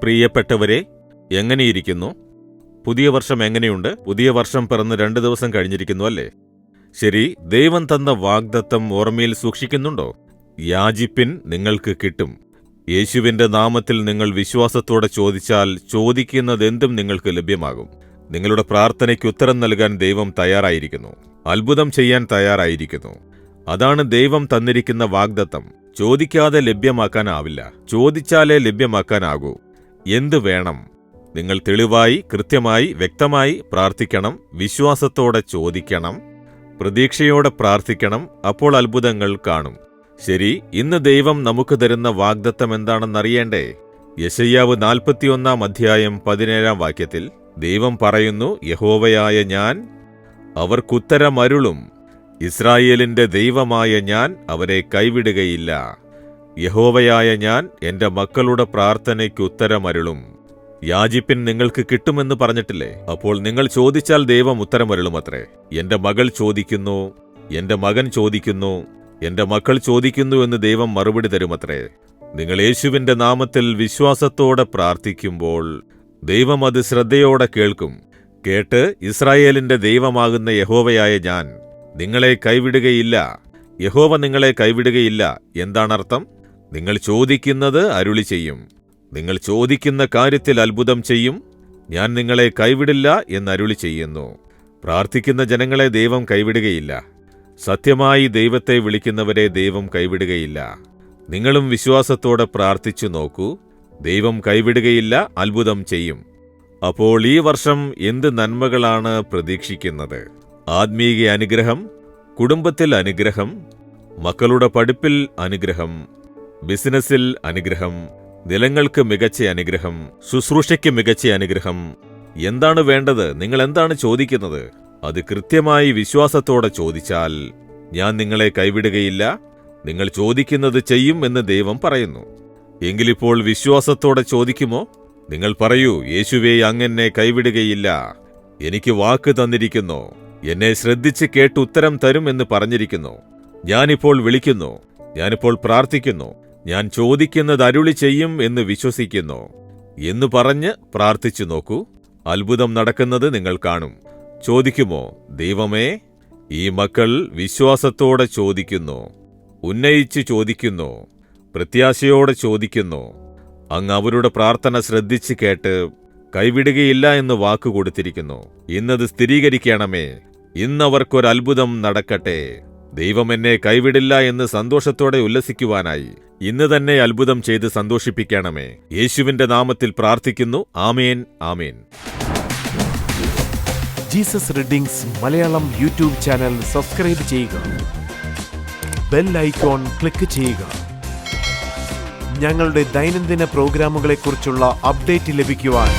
പ്രിയപ്പെട്ടവരെ, എങ്ങനെയിരിക്കുന്നു? പുതിയ വർഷം എങ്ങനെയുണ്ട്? പുതിയ വർഷം പിറന്ന് 2 ദിവസം കഴിഞ്ഞിരിക്കുന്നു അല്ലേ? ശരി, ദൈവം തന്ന വാഗ്ദത്തം ഓർമ്മയിൽ സൂക്ഷിക്കുന്നുണ്ടോ? യാചിപ്പിൻ, നിങ്ങൾക്ക് കിട്ടും. യേശുവിന്റെ നാമത്തിൽ നിങ്ങൾ വിശ്വാസത്തോടെ ചോദിച്ചാൽ ചോദിക്കുന്നതെന്തും നിങ്ങൾക്ക് ലഭ്യമാകും. നിങ്ങളുടെ പ്രാർത്ഥനയ്ക്ക് ഉത്തരം നൽകാൻ ദൈവം തയ്യാറായിരിക്കുന്നു. അത്ഭുതം ചെയ്യാൻ തയ്യാറായിരിക്കുന്നു. അതാണ് ദൈവം തന്നിരിക്കുന്ന വാഗ്ദത്തം. ചോദിക്കാതെ ലഭ്യമാക്കാനാവില്ല, ചോദിച്ചാലേ ലഭ്യമാക്കാനാകൂ. എന്ത് വേണം? നിങ്ങൾ തെളിവായി, കൃത്യമായി, വ്യക്തമായി പ്രാർത്ഥിക്കണം. വിശ്വാസത്തോടെ ചോദിക്കണം. പ്രതീക്ഷയോടെ പ്രാർത്ഥിക്കണം. അപ്പോൾ അത്ഭുതങ്ങൾ കാണും. ശരി, ഇന്ന് ദൈവം നമുക്ക് തരുന്ന വാഗ്ദത്തം എന്താണെന്നറിയേണ്ടേ? യെശയ്യാവ് 41 അധ്യായം 17 വാക്യത്തിൽ ദൈവം പറയുന്നു, യഹോവയായ ഞാൻ അവർക്കുത്തരമരുളും. ഇസ്രായേലിന്റെ ദൈവമായ ഞാൻ അവരെ കൈവിടുകയില്ല. യഹോവയായ ഞാൻ എന്റെ മക്കളുടെ പ്രാർത്ഥനയ്ക്ക് ഉത്തരമരുളും. യാചിപ്പിൻ, നിങ്ങൾക്ക് കിട്ടുമെന്ന് പറഞ്ഞിട്ടില്ലേ? അപ്പോൾ നിങ്ങൾ ചോദിച്ചാൽ ദൈവം ഉത്തരമരുളുമത്രേ. എന്റെ മകൾ ചോദിക്കുന്നു, എന്റെ മകൻ ചോദിക്കുന്നു, എന്റെ മക്കൾ ചോദിക്കുന്നു എന്ന് ദൈവം മറുപടി തരുമത്രേ. നിങ്ങൾ യേശുവിന്റെ നാമത്തിൽ വിശ്വാസത്തോടെ പ്രാർത്ഥിക്കുമ്പോൾ ദൈവം അത് ശ്രദ്ധയോടെ കേൾക്കും. കേട്ട്, ഇസ്രായേലിന്റെ ദൈവമാകുന്ന യഹോവയായ ഞാൻ നിങ്ങളെ കൈവിടുകയില്ല. യഹോവ നിങ്ങളെ കൈവിടുകയില്ല എന്താണർത്ഥം? നിങ്ങൾ ചോദിക്കുന്നത് അരുളി ചെയ്യും. നിങ്ങൾ ചോദിക്കുന്ന കാര്യത്തിൽ അത്ഭുതം ചെയ്യും. ഞാൻ നിങ്ങളെ കൈവിടില്ല എന്നരുളി ചെയ്യുന്നു. പ്രാർത്ഥിക്കുന്ന ജനങ്ങളെ ദൈവം കൈവിടുകയില്ല. സത്യമായി ദൈവത്തെ വിളിക്കുന്നവരെ ദൈവം കൈവിടുകയില്ല. നിങ്ങളും വിശ്വാസത്തോടെ പ്രാർത്ഥിച്ചു നോക്കൂ. ദൈവം കൈവിടുകയില്ല, അത്ഭുതം ചെയ്യും. അപ്പോൾ ഈ വർഷം എന്ത് നന്മകളാണ് പ്രതീക്ഷിക്കുന്നത്? ആത്മീയ അനുഗ്രഹം, കുടുംബത്തിൽ അനുഗ്രഹം, മക്കളുടെ പഠിപ്പിൽ അനുഗ്രഹം, ബിസിനസ്സിൽ അനുഗ്രഹം, നിലങ്ങൾക്ക് മികച്ച അനുഗ്രഹം, ശുശ്രൂഷയ്ക്ക് മികച്ച അനുഗ്രഹം. എന്താണ് വേണ്ടത്? നിങ്ങൾ എന്താണ് ചോദിക്കുന്നത്? അത് കൃത്യമായി വിശ്വാസത്തോടെ ചോദിച്ചാൽ ഞാൻ നിങ്ങളെ കൈവിടുകയില്ല, നിങ്ങൾ ചോദിക്കുന്നത് ചെയ്യും എന്ന് ദൈവം പറയുന്നു. എങ്കിലിപ്പോൾ വിശ്വാസത്തോടെ ചോദിക്കുമോ? നിങ്ങൾ പറയൂ, യേശുവേ, അങ്ങെന്നെ കൈവിടുകയില്ല. എനിക്ക് വാക്ക് തന്നിരിക്കുന്നു. എന്നെ ശ്രദ്ധിച്ച് കേട്ട് ഉത്തരം തരും എന്ന് പറഞ്ഞിരിക്കുന്നു. ഞാനിപ്പോൾ വിളിക്കുന്നു, ഞാനിപ്പോൾ പ്രാർത്ഥിക്കുന്നു, ഞാൻ ചോദിക്കുന്നത് അരുളി ചെയ്യും എന്ന് വിശ്വസിക്കുന്നു എന്ന് പറഞ്ഞ് പ്രാർത്ഥിച്ചു നോക്കൂ. അത്ഭുതം നടക്കുന്നത് നിങ്ങൾ കാണും. ചോദിക്കുമോ? ദൈവമേ, ഈ മക്കൾ വിശ്വാസത്തോടെ ചോദിക്കുന്നു, ഉന്നയിച്ച് ചോദിക്കുന്നു, പ്രത്യാശയോടെ ചോദിക്കുന്നു. അങ്ങ് അവരുടെ പ്രാർത്ഥന ശ്രദ്ധിച്ച് കേട്ട് കൈവിടുകയില്ല എന്ന് വാക്കു കൊടുത്തിരിക്കുന്നു. ഇന്നത് സ്ഥിരീകരിക്കണമേ. ഇന്നവർക്കൊരത്ഭുതം നടക്കട്ടെ. ദൈവം എന്നെ കൈവിടില്ല എന്ന് സന്തോഷത്തോടെ ഉല്ലസിക്കുവാനായി ഇന്ന് തന്നെ അത്ഭുതം ചെയ്ത് സന്തോഷിപ്പിക്കണമേ. യേശുവിന്റെ നാമത്തിൽ പ്രാർത്ഥിക്കുന്നു. ആമേൻ, ആമേൻ. Jesus readings Malayalam YouTube channel subscribe ചെയ്യുക. ബെൽ ഐക്കോൺ ക്ലിക്ക് ചെയ്യുക. ഞങ്ങളുടെ ദൈനംദിന പ്രോഗ്രാമുകളെക്കുറിച്ചുള്ള അപ്ഡേറ്റ് ലഭിക്കുവാൻ